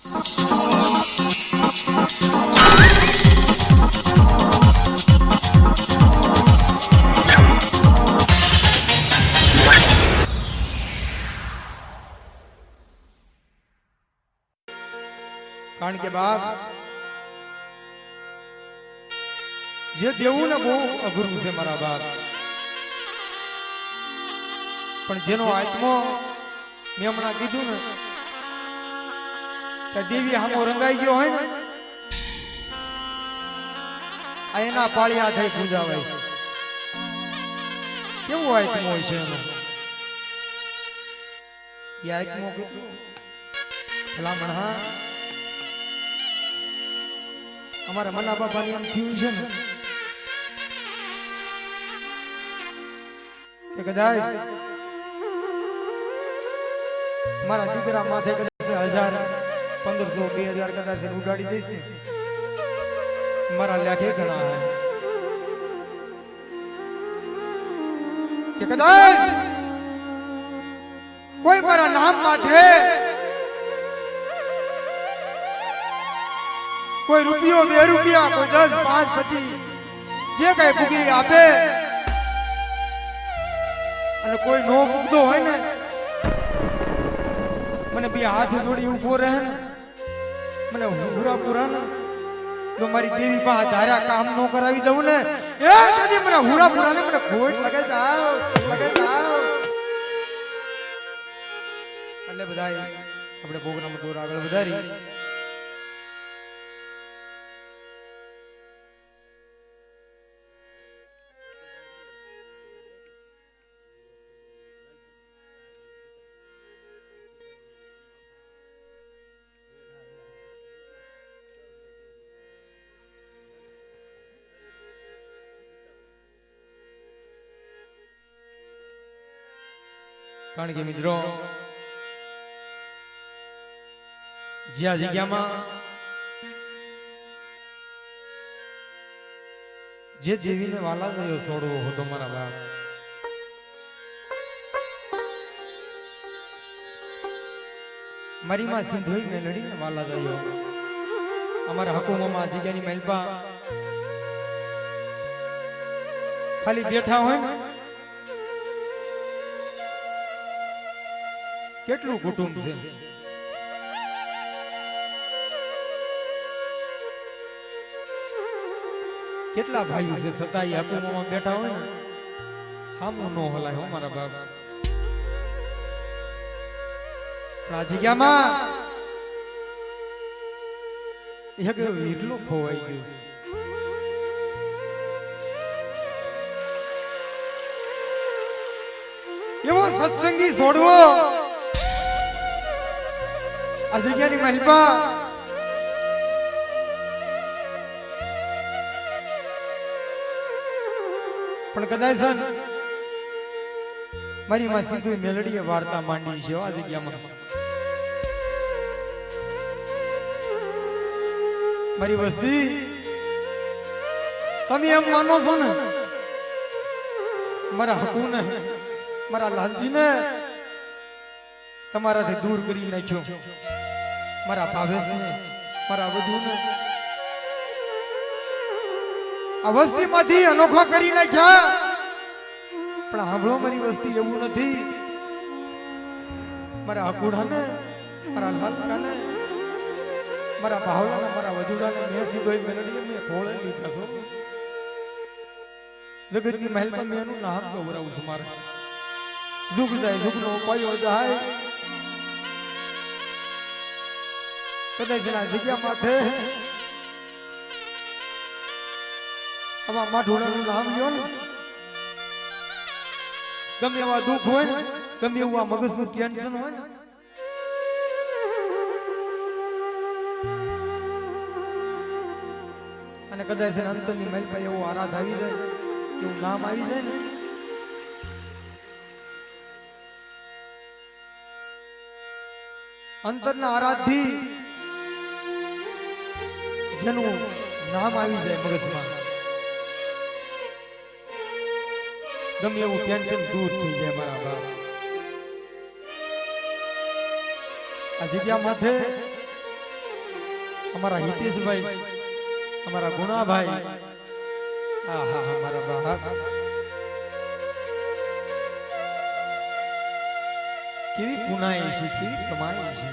કારણ કે બાપ જે દેવું ને બહુ અઘરું છે મારા બાપ, પણ જેનો આત્મો મેં હમણાં કીધું ને કે દેવી હામો રંગાઈ ગયો હોય ને આ એના પાળિયા થઈ પૂજાવાય છે. કેવો આત્મો હોય છે એનો? એ આત્મો ભલામણ હા અમારા મના બાપાની એમ થયું છે ને કે કદાચ મારા દીકરા માથે કદાચ 1000, 1500, 2000 કદાચ ઉડાડી દઈશ મારા લેખે ઘણા કે કદાચ કોઈ મારા નામ માથે કોઈ રૂપિયો, 2 રૂપિયા, કોઈ 10, 5, 25 જે કઈ ભૂગી આપે અને કોઈ નો મૂકતો હોય ને મને બે હાથ જોડી ઉભો રહે ને મને પૂરા પૂરા ને તો મારી દેવી પાસે ધાર્યા કામ નો કરાવી દઉં ને એ કદી મને હુરા પૂરા ને મને ખોટ લગે જાવ એટલે બધા આપણે પ્રોગ્રામ દોર આગળ વધારી કારણ કે મિત્રો જ્યાં જગ્યામાં જે દેવીને વાલા થયો છોડવો હતો મારા બાપ, મારી માં સિંધોઈ મેલડીને વાલા થયો અમારા હકુમમાં જગ્યાની મહેલપા ખાલી બેઠા હોય ને કેટલું કુટુંબ છે, કેટલા ભાઈઓ છે, છતાં એ હકુમમાં બેઠા હોય ને સામું ન હલાય હો મારા બાપ. આ જગ્યામાં એક વીરલો ખોવાઈ ગયો. એવો સત્સંગી છોડવો આ જગ્યાની મહેલપા પણ કદાચ મારી માં સીધું મેલડીએ વાર્તા માંડી છે આ જગ્યામાં. મારી વસ્તી તમે એમ માનો છો ને મારા હકુ ને મારા લાલજી ને તમારાથી દૂર કરી નાખ્યો, મારા ભાવેશ ને મારા વધુ ને આ વસ્તી માંથી અનોખા કરી નાખ્યા. પણ સાંભળો મારી વસ્તી એવું નથી. મારા અકુડા ને મારા લાલકા ને મારા ભાવલા ને મારા વધુડા ને મેં સીધો મેલડી મેં ખોળે લીધા છો. જગતની મહેલમાં મેં એનું નામ ગૌરવ છું. મારે જુગ જાય જુગનો પાયો જાય. કદાચ એના જગ્યા માથે આમાં માઠોડાનું નામ લ્યો ને ગમે એવા દુઃખ હોય ને ગમે એવું આ મગજનું ટેન્શન હોય ને અને કદાચ અંતરની મહેલ પર એવો આરાધ આવી જાય એવું નામ આવી જાય ને અંતરના આરાધથી જેનું નામ આવી જાય મગજમાં ગમે એવું ટેન્શન દૂર થઈ જાય. મારા બાપ આ જગ્યા માથે અમારા હિતેશભાઈ, અમારા ગુણાભાઈ, આહા અમારા બા કેવી પુનાઈ છે, કેવી કમાઈ છે.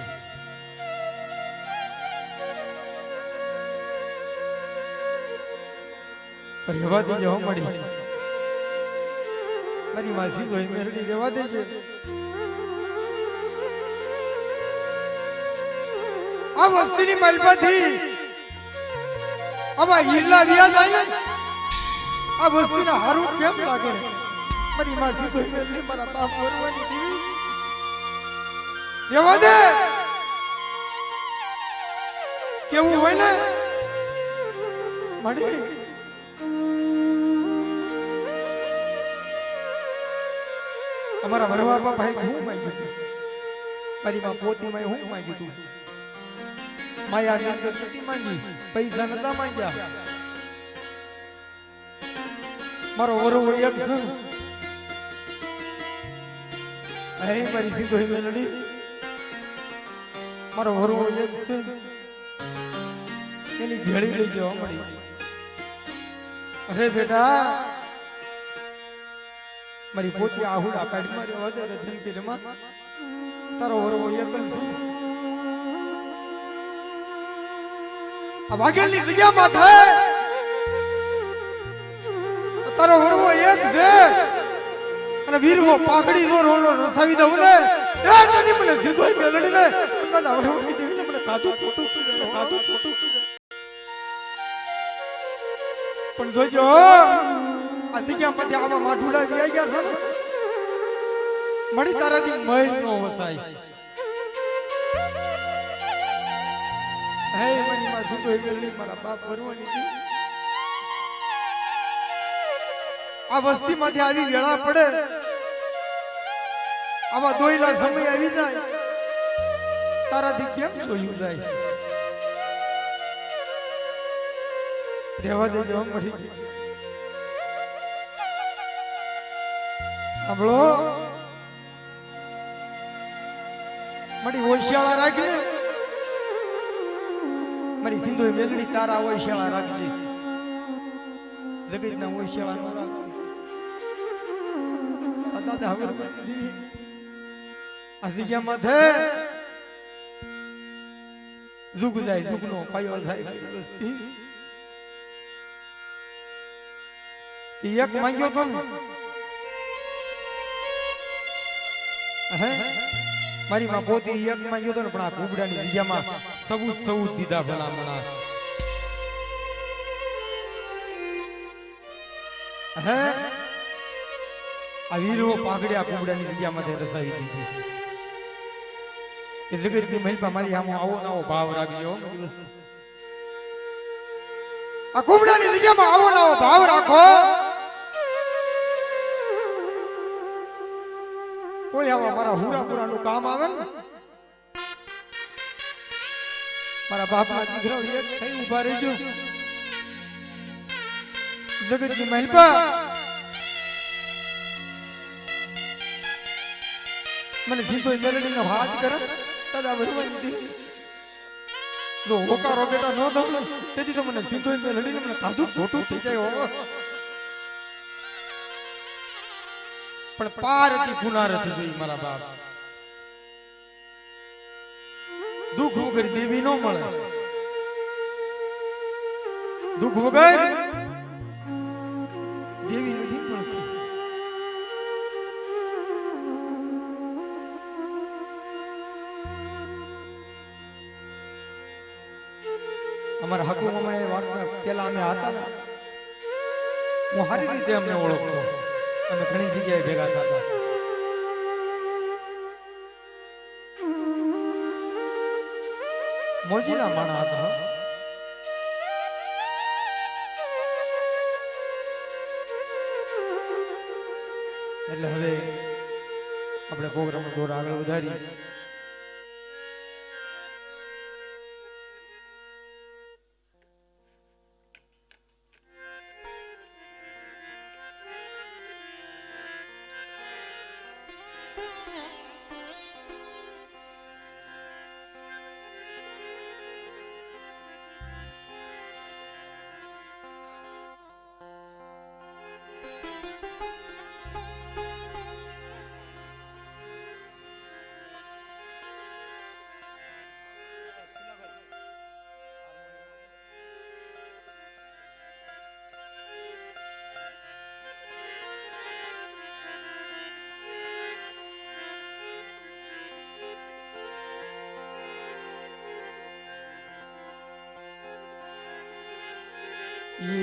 રહેવા દેજો મળી મારી માસી જોઈ મેરડી રહેવા દેજે. આ વસ્તીની માલપાથી આવા હીરલા વ્યા જાય ને આ વસ્તીના હારું કેમ લાગે મારી માસી જોઈ મેરડી મારા બાપ કરવાની દીવી રહેવા દે. કેવું હોય ને મળી અમારા વરવા બાપાએ હું માંગ્યું હતું, મારી માં પોતી માં હું માંગ્યું હતું. માયા ની અંદર નથી માંગી, પૈસા નતા માંગ્યા. મારો વરવો એક છે, હે મારી સીધો મેલડી, મારો વરવો એક છે, એની ભેળી લઈ જવા મળી. અરે બેટા મારી પોતી આહુડા પાડી મારી વધારે જિંદગીમાં તારો વરવો એક જ છે. આ વાઘેલની જગ્યામાં થાય તારો વરવો એક છે અને વીરવો પાઘડી નો રોલો રસાવી દઉં ને એ તને મને સીધો મેલડી ને તારા વરવો કીધી ને મને કાઢું ખોટું કાઢું ખોટું. પણ જોજો આ જગ્યામાંથી આવા માઠુડા વ્યાઈ ગયા છે ને મળી તારાથી મય નો વસાય. હે મની માં જુદો મેલડી મારા બાપ ભરવાની છે. આ વસ્તીમાંથી આવી વેળા પડે, આવા દોયલા સમય આવી જાય તારાથી કેમ જોયું જાય. રહેવા દેજો મળી. સાંભળો મારી ઓશિયાળા રાખી મારી સિંધુ મેલડી તારા ઓશિયાળા રાખજે, જગત ના ઓશિયાળા ન રાખજે. હવે આ જગ્યામાં છે જુગ જાય, જુગ નો પાયો થાય. એક માંગ્યો તો ને હે મારી માં પોતી એક માંગ્યો તો ને પણ આ કુબડાની જગ્યામાં સબૂત દીધા ભલામણા. હે આ વીરો પાઘડ્યા કુબડાની જગ્યામાં રસાવી દીધી. એ જગતની મહિપા મારી આમ આવો નવો ભાવ રાખજો. આ કુબડાની જગ્યામાં આવો નવો ભાવ રાખો. કોઈ આવા મારા હુરાપુરા નું કામ આવે ને મારા બાપના દીકરા એક થઈ ઉભા રહેજો. જગતની મહિપા મને જીતો મેલડી નો હાથ કરે દાદા ભરવાની દીધી. જો હોકારો બેટા નો દઉં ને તેથી તો મને જીતો મેલડી ને મને કાધું ખોટું થઈ જાય. પણ પાર હતી ગુનાર હતી જોઈ મારા બાપ. દુઃખ વગર દેવી નો મળે, દુઃખ વગર દેવી નથી મળતી. અમારા હકુમાં વાર્તા પેલા અમે હતા ને હું સારી રીતે અમને ઓળખતો, અમે ઘણી જગ્યાએ ભેગા થતા. મોજીલા માણા હતા. એટલે હવે આપણે પ્રોગ્રામ થોડા આગળ વધારી. મરા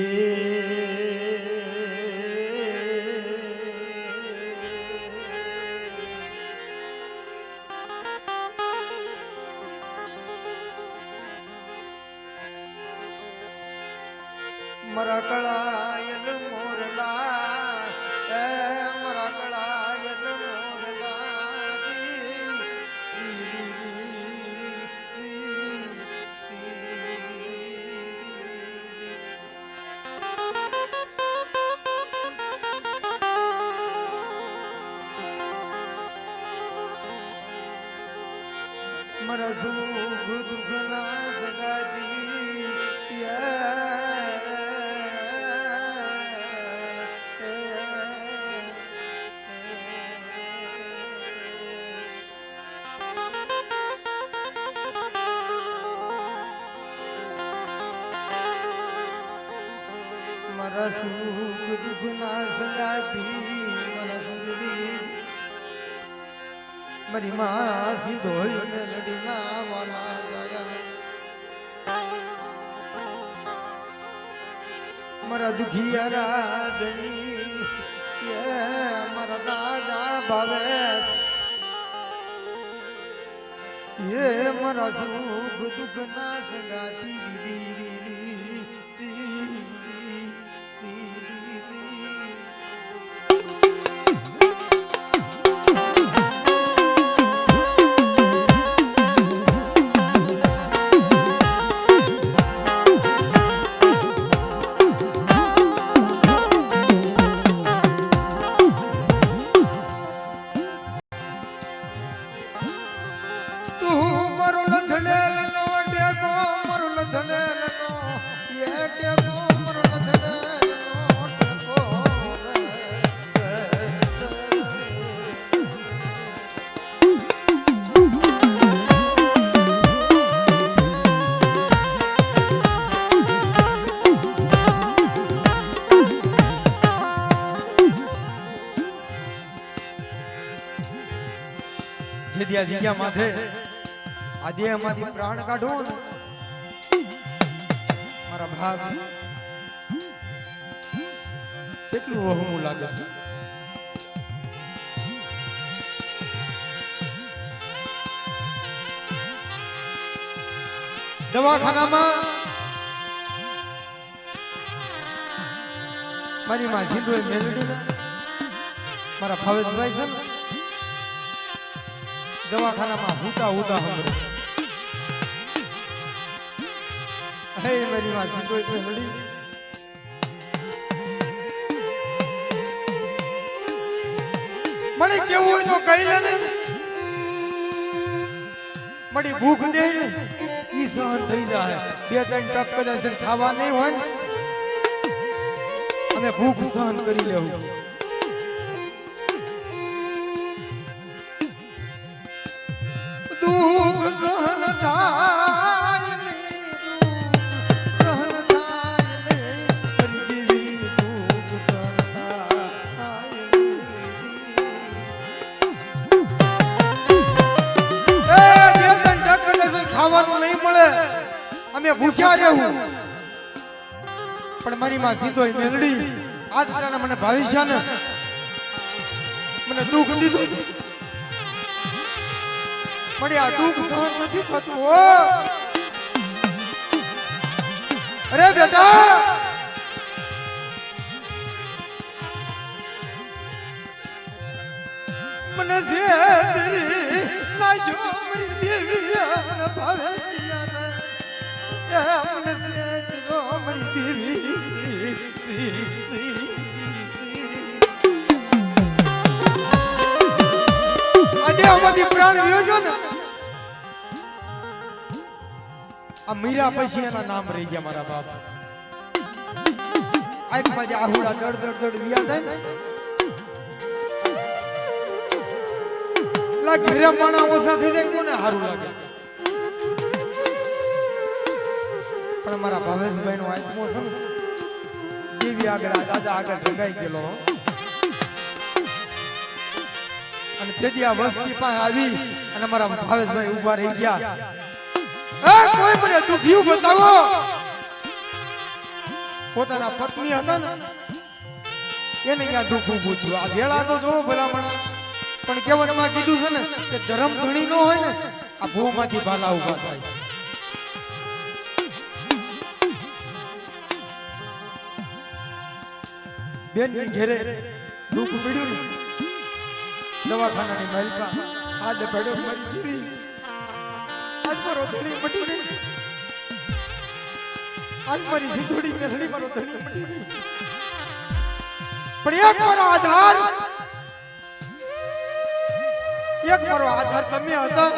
કળાયલ મોરલા એ મરા કળાયલ મોરલા મરા સુખ દુઃખના સગાજી મારા સુખ દુઃખના સંગાતી મારા સુખી મારી માં સીધોઈ મેલડીના વાલા ગયા મારા દુખિયા રાજણી મારા દાદા ભાવે મારા સુખ દુઃખના સંગાતી જીગ્યા માથે આ દેહમાંથી પ્રાણ કાઢો મારા ભાગ કેટલું વહમું લાગે દવાખાનામાં મારી માં જીંદોય મેલડી મારા ભાવેશભાઈ છે ને દવાખાનામાં હુતા હુતા હમરો હે મારી વાત તો એટલે મળી મને કેવું હોય તો કહી લે ને મળી ભૂખ દે ને ઈ સહન થઈ જાય બે ત્રણ ટક કદાચ ખાવા નહીં હોય અને ભૂખ સહન કરી લેવું અમે ભૂખ્યા રહેવું પણ મારી માં સીધોય મેલડી આજ કારણે મને ભાવિષ્ય ને મને દુઃખ દીધું મને આ દુઃખ સહન નથી થતું ઓ અરે બેટા મને જે ના જો મારી દેવી ભાવે પ્રાણ વ્યોજો ને આ મીરા પછી એના નામ રહી ગયા મારા બાપ આંખ માં આહુડા દડ દડ દડ વિયા જાય ને લા ઘરે માણા ઓછા થઈ જાય કોને સારું લાગે પણ મારા ભાવેશભાઈ નો આત્મો છે ને દેવી આગળ દાદા આગળ રંગાઈ ગયેલો અને તેથી આ વસ્તી પાસે આવી અને મારા ભાવેશભાઈ ઉભા રહી ગયા એ કોઈ મને દુખ્યું બતાવો પોતાના પત્ની હતા ને એને ત્યાં દુઃખ ઊભું થયું. આ વેળા તો જોવો ભલામણ, પણ કહેવતમાં કીધું છે ને કે ધર્મ ધણી ન હોય ને આ ભૂમાંથી ભાલા ઉભા થાય. બેન ની ઘેરે દુઃખ પડ્યું ને દવાખાનાની માલિકા આજ પડ્યો મરી જીવી, આજ મારો ધણી મટી ગઈ, આજ મારી જીતોડી મેલડી મારો ધણી મટી ગઈ. પણ એક મારો આધાર તમે હતા,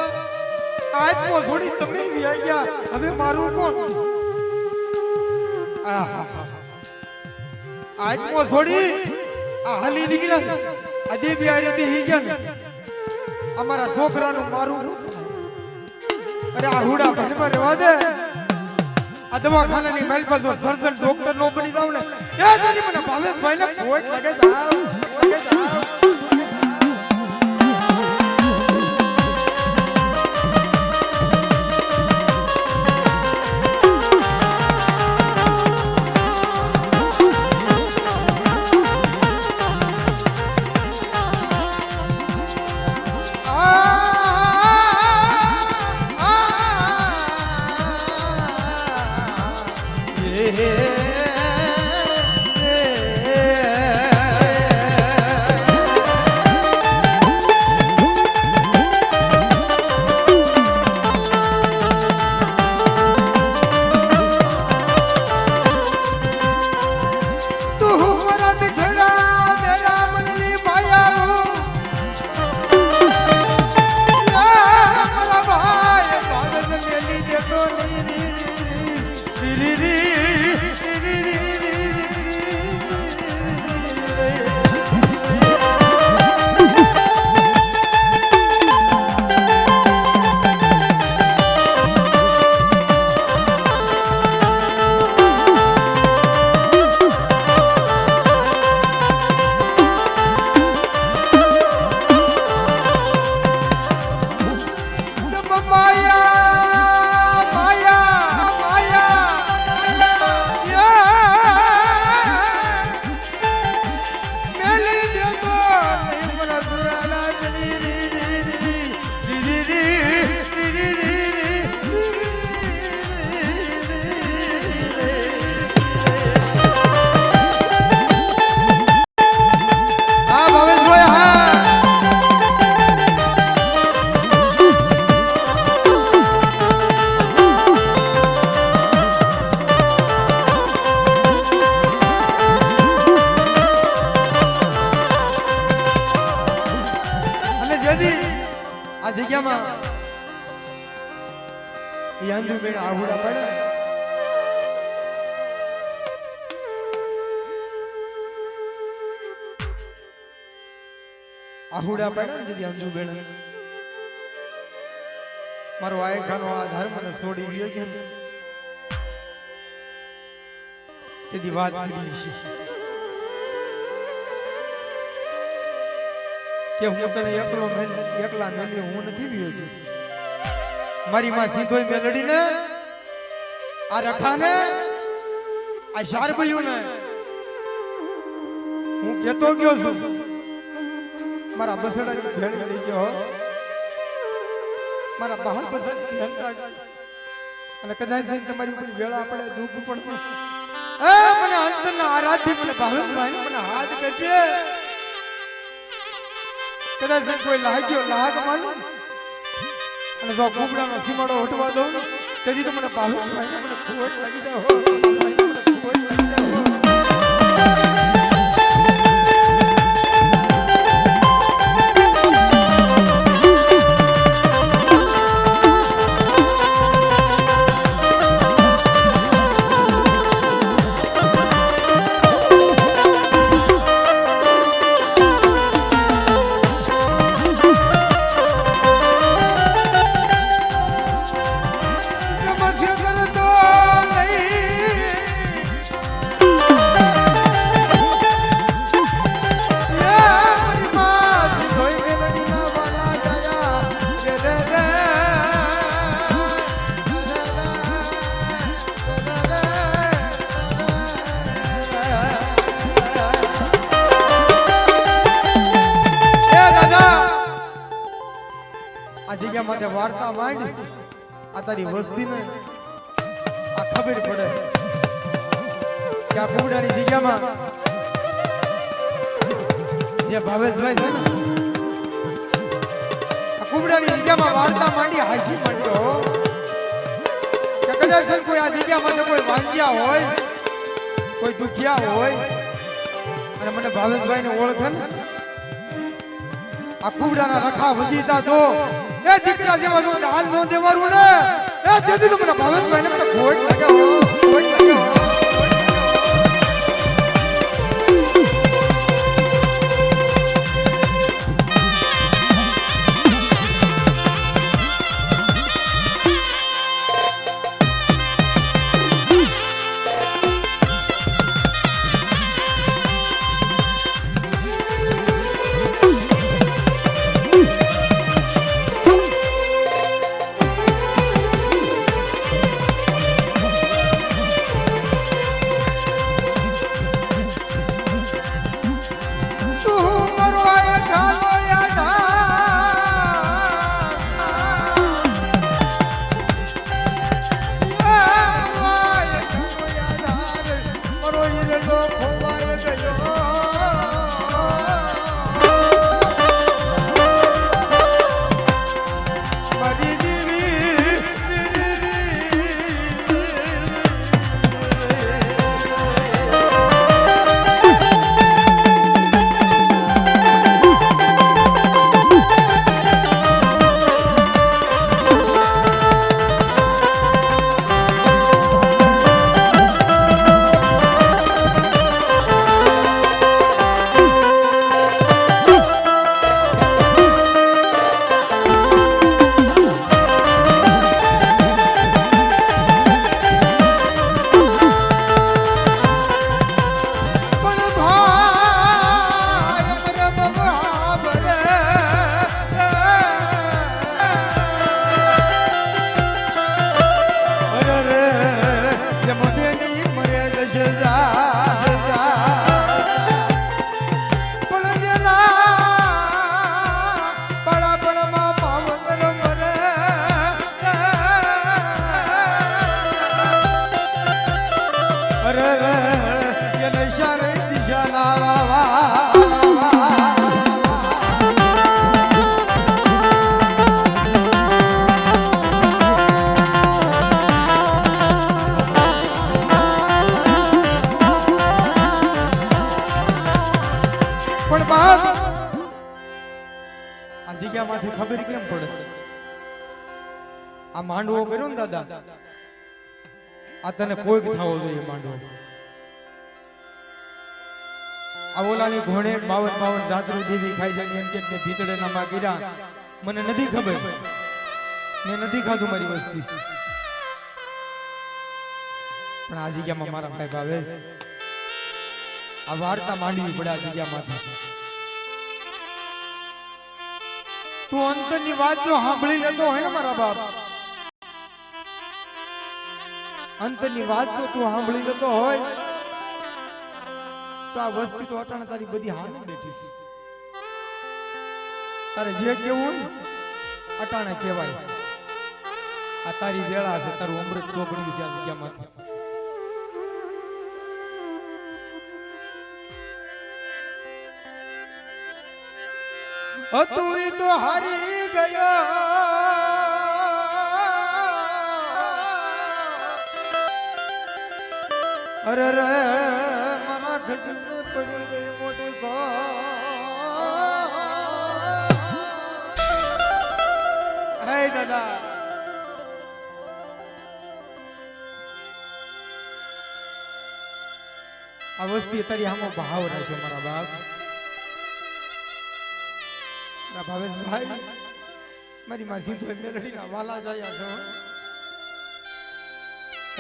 આત્મો છોડી તમે વ્યાઈ ગયા, હવે મારું કોણ? આત્મો છોડી આ હાલી નીકળ્યા, આ દેવી આરે બેહી ગયા ને અમારા છોકરાનું મારું. અરે આ હુડા ભણવા રહેવા દે, આ દવાખાનાની મારી પાસે સર્જન ડોક્ટર નો બની જાવ ને એ તારી મને ભાવેશભાઈ ને કોઈ લાગે જાવ લાગે જાવ. આ જગ્યામાં યાંજુ બેન આહુડા પડે, આહુડા પડે ને જદી અંજુ બેન મારો આયખાનો આધાર મને છોડી ગયો કે તેદી વાત કરી છે કે હું તને એકલા મેલી હું નથી વિયો છું. મારી માં સીધોય મેલડી ને આ રખાને આ શારભયું ને હું કેતો ગયો છું મારા બસડાની ભેળ લઈ ગયો, મારા બહાર બધા ધ્યાન રાખ અને કદાચ તમારી ઉપર વેળા પડે દુઃખ પણ મને અંતરના આરાધ્ય મને ભાવેશભાઈ મને હાથ કરજે. કદાચ કોઈ લાગ્યો લાગ માનું અને જો કુબડાનો સીમાડો હટવા દઉં તેથી તો મને ભાવેશભાઈ મને ખોટ લાગી જાય ખોટ લાગી જાય. જગ્યા માથે વાર્તા માંડ આ તારી વસ્તીને આ ખબર પડે કે આ કુબડાની જગ્યામાં જે ભાવેશભાઈ છે ને આ કુબડાની જગ્યામાં વાર્તા માંડી હાસી માંડ્યો કે કદાચ કોઈ આ જગ્યા માટે કોઈ વાંજ્યા હોય કોઈ દુખિયા હોય અને મને ભાવેશભાઈ ને ઓળખે ને આ કુબડાના રખા વજીતા તો એ દીકરા જેવા નો હાલ નો દેવારું ને એ તેથી તો મને ભાવેશભાઈ ને મને ખોટ લાગ્યો ખોટ લાગ્યો ખબર કેમ પડે આ માંડવો કર્યો ને દાદા આ તને કોઈ થવો જોઈએ માંડવો આ ઓલાની ઘોડે 52 જાતરું દેવી ખાઈ જાય એમ કે ભીતડે ના માં ગીરા મને નથી ખબર મેં નથી ખાધું મારી વસ્તી પણ આ જગ્યામાં મારા ભાઈ ભાવેશ આ વાર્તા માંડવી પડે આ જગ્યામાંથી તું અંતરની વાત જો સાંભળી લેતો હોય ને મારા બાપ અંતરની વાત જો તું સાંભળી લેતો હોય તો આ વસ્તી તો અટાણે તારી બધી હાને બેઠી છે તારે જે કેવું હોય અટાણે કહેવાય આ તારી વેળા છે તારું અમૃત ચોપડી છે આ જગ્યામાંથી તું તો હારી ગયો અરે રે મારા ખજને પડી ગઈ મોટી ગો હે દાદા આ વસ્તી તારી આમો ભાવ રાખ્યો મારા બાપ ભાવેશભાઈ મારી માં સીધો મેલડીના વાલા જાય છો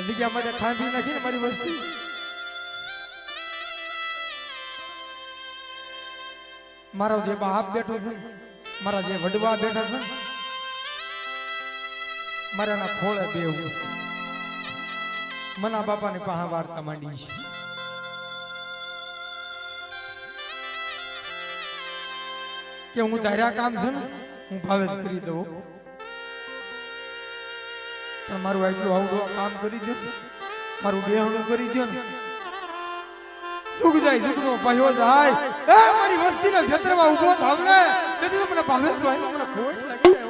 જગ્યા માટે ખાંભી નાખી ને મારી વસ્તી મારો જે બાપ બેઠો છે મારા જે વડવા બેઠા છે મારાના ખોળે બેવું છે મના બાપાની પાસે વાર્તા માંડી છે કે હું તારા કામ છે ને હું ભાવેશ કરી દઉં પણ મારું આટલું આવડું કામ કરી દો, મારું બેહણું કરી દો ને. સુખ જાય સુખનો પાયો જાય. એ મારી વસ્તીના ક્ષેત્રમાં ઊભો થાવ ને તેથી મને ભાવેશભાઈ મને ખોટ લાગી જાય.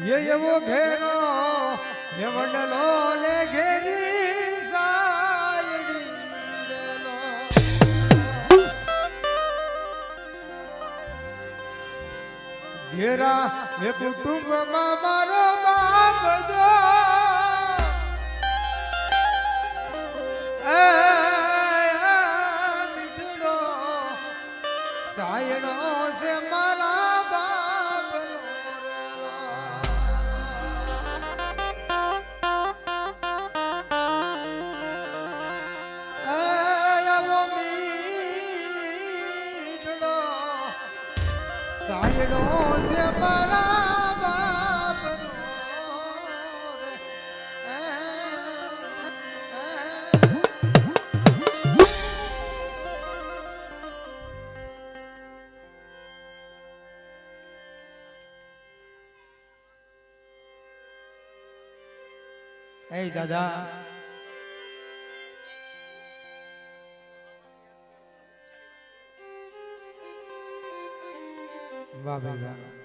ये वो घेरो ये वडलो ने घेरी सायडी देलो ઘેરા હે કુટુંબમાં મારો બાપ જો મીઠડો સાયડો છે મારા બાપનો મીઠડો સાયડો છે મારા બાપનો એ દાદા વાહ ભાઈ વાહ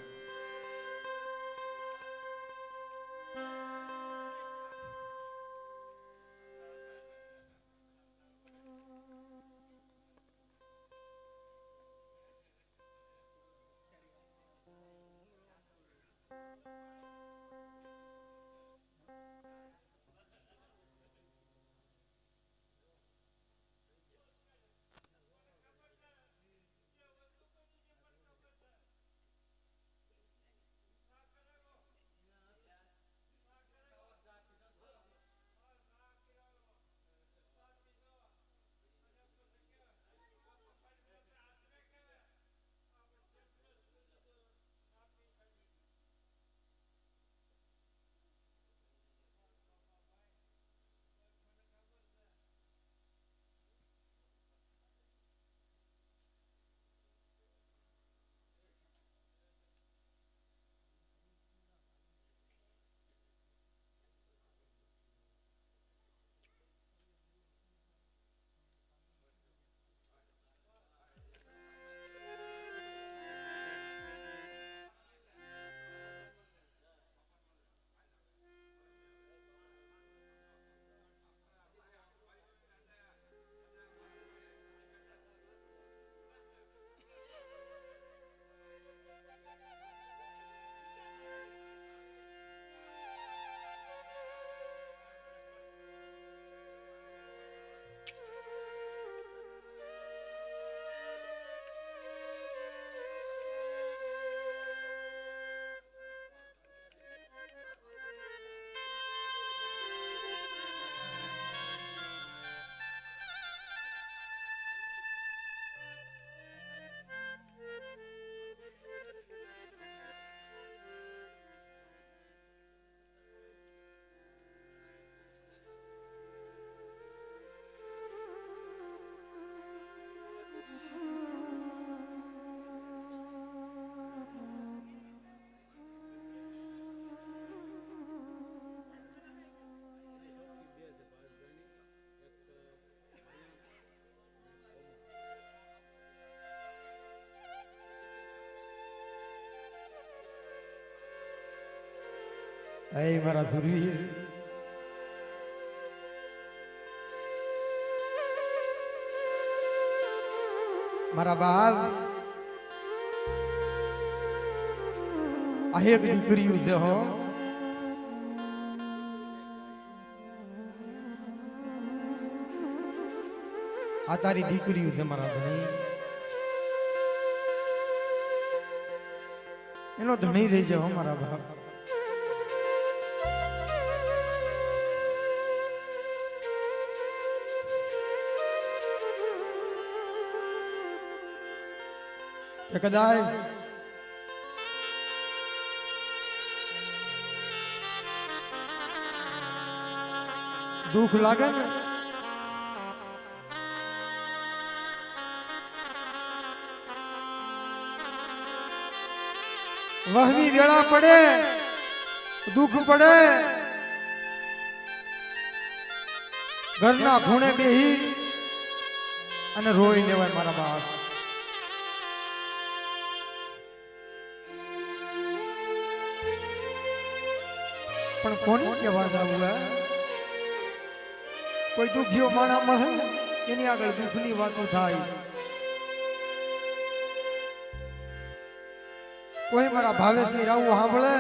એ મારા સુરવીર મારા બાપ આ એક દીકરીયું છે હો આ તારી દીકરીયું છે મારા ધણી એનો ધણી રહી જાઓ મારા બાપ કદાચ દુઃખ લાગે ને વહમી વેળા પડે દુઃખ પડે ઘરના ખૂણે બેહી અને રોઈ લેવાય મારા બાપ પણ કોને કહેવા જાવું કોઈ દુખ્યો માણા મળે એની આગળ દુઃખની વાતો થાય કોઈ મારા ભાવેશની રાવું સાંભળે